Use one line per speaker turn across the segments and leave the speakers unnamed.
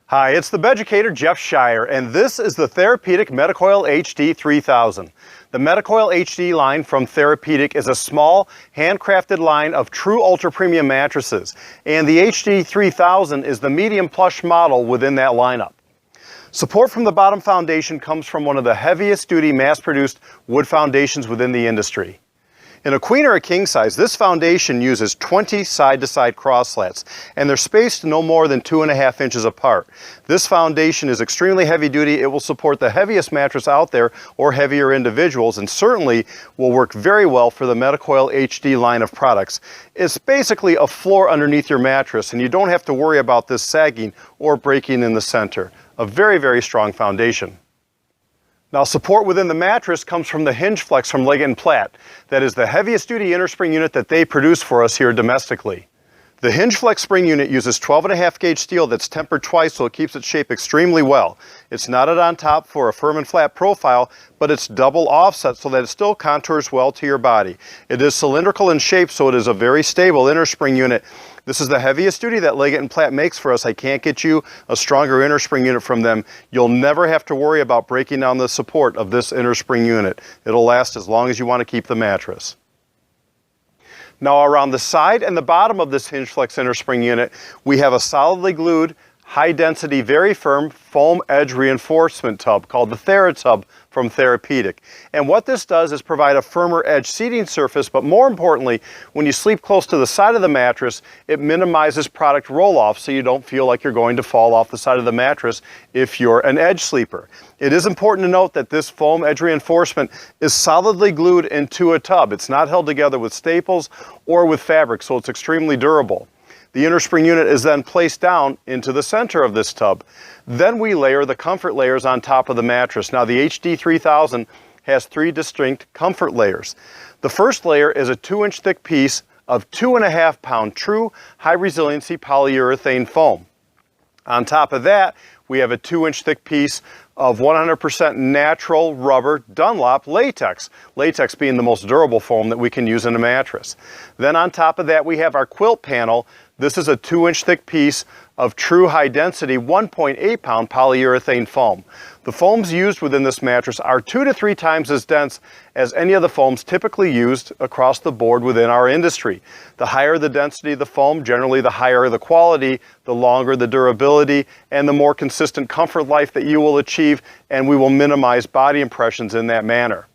Hi, it's the Beducator Jeff Shire, and this is the Therapeutic Metacoil HD 3000. The Metacoil HD line from Therapeutic is a small, handcrafted line of true ultra-premium mattresses, and the HD 3000 is the medium plush model within that lineup. Support from the bottom foundation comes from one of the heaviest duty mass-produced wood foundations within the industry. In a queen or a king size, this foundation uses 20 side-to-side cross slats, and they're spaced no more than 2.5 inches apart. This foundation is extremely heavy duty. It will support the heaviest mattress out there or heavier individuals, and certainly will work very well for the Metacoil HD line of products. It's basically a floor underneath your mattress, and you don't have to worry about this sagging or breaking in the center. A very, very strong foundation. Now, support within the mattress comes from the HingeFlex from Leggett & Platt. That is the heaviest duty innerspring unit that they produce for us here domestically. The HingeFlex spring unit uses 12.5 gauge steel that's tempered twice so it keeps its shape extremely well. It's knotted on top for a firm and flat profile, but it's double offset so that it still contours well to your body. It is cylindrical in shape, so it is a very stable innerspring unit. This is the heaviest duty that Leggett & Platt makes for us. I can't get you a stronger innerspring unit from them. You'll never have to worry about breaking down the support of this innerspring unit. It'll last as long as you want to keep the mattress. Now, around the side and the bottom of this HingeFlex innerspring unit, we have a solidly glued, high-density, very firm foam edge reinforcement tub called the TheraTub from Therapeutic. And what this does is provide a firmer edge seating surface, but more importantly, when you sleep close to the side of the mattress, it minimizes product roll-off so you don't feel like you're going to fall off the side of the mattress if you're an edge sleeper. It is important to note that this foam edge reinforcement is solidly glued into a tub. It's not held together with staples or with fabric, so it's extremely durable. The innerspring unit is then placed down into the center of this tub. Then we layer the comfort layers on top of the mattress. Now, the HD 3000 has 3 distinct comfort layers. The first layer is a 2-inch thick piece of 2.5 pound true high resiliency polyurethane foam. On top of that, we have a 2-inch thick piece of 100% natural rubber Dunlop latex. Latex being the most durable foam that we can use in a mattress. Then on top of that, we have our quilt panel. This is a 2-inch thick piece of true high density 1.8 pound polyurethane foam. The foams used within this mattress are 2 to 3 times as dense as any of the foams typically used across the board within our industry. The higher the density of the foam, generally the higher the quality, the longer the durability, and the more consistent comfort life that you will achieve, and we will minimize body impressions in that manner.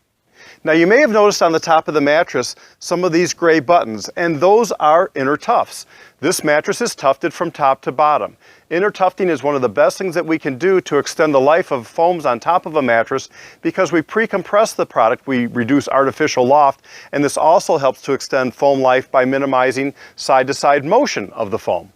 Now, you may have noticed on the top of the mattress some of these gray buttons, and those are inner tufts. This mattress is tufted from top to bottom. Inner tufting is one of the best things that we can do to extend the life of foams on top of a mattress because we pre-compress the product, we reduce artificial loft, and this also helps to extend foam life by minimizing side-to-side motion of the foam.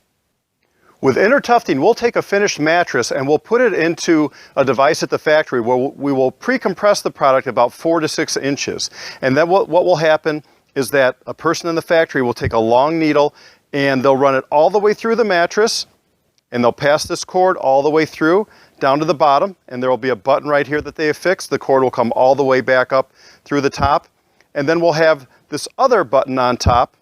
With inner tufting, we'll take a finished mattress and we'll put it into a device at the factory where we will pre-compress the product about 4 to 6 inches. And then what will happen is that a person in the factory will take a long needle and they'll run it all the way through the mattress, and they'll pass this cord all the way through down to the bottom, and there will be a button right here that they have fixed. The cord will come all the way back up through the top, and then we'll have this other button on top,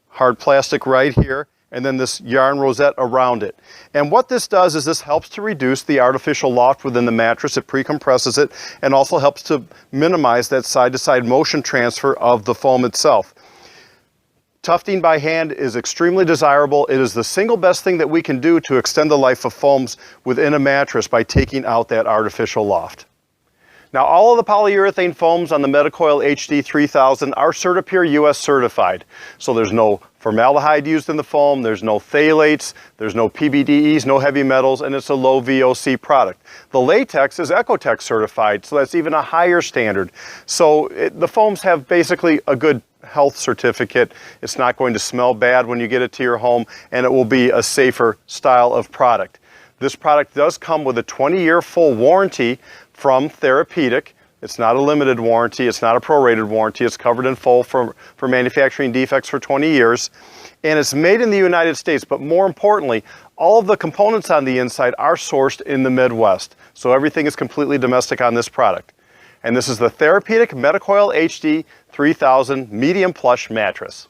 hard plastic right here, and then this yarn rosette around it. And what this does is this helps to reduce the artificial loft within the mattress. It pre-compresses it and also helps to minimize that side-to-side motion transfer of the foam itself. Tufting by hand is extremely desirable. It is the single best thing that we can do to extend the life of foams within a mattress by taking out that artificial loft. Now, all of the polyurethane foams on the Metacoil HD 3000 are CertaPure US certified. So there's no formaldehyde used in the foam, there's no phthalates, there's no PBDEs, no heavy metals, and it's a low VOC product. The latex is Ecotec certified, so that's even a higher standard. So the foams have basically a good health certificate. It's not going to smell bad when you get it to your home, and it will be a safer style of product. This product does come with a 20-year full warranty from Therapeutic. It's not a limited warranty, it's not a prorated warranty, it's covered in full for manufacturing defects for 20 years. And it's made in the United States, but more importantly, all of the components on the inside are sourced in the Midwest. So everything is completely domestic on this product. And this is the Therapeutic Metacoil HD 3000 Medium Plush Mattress.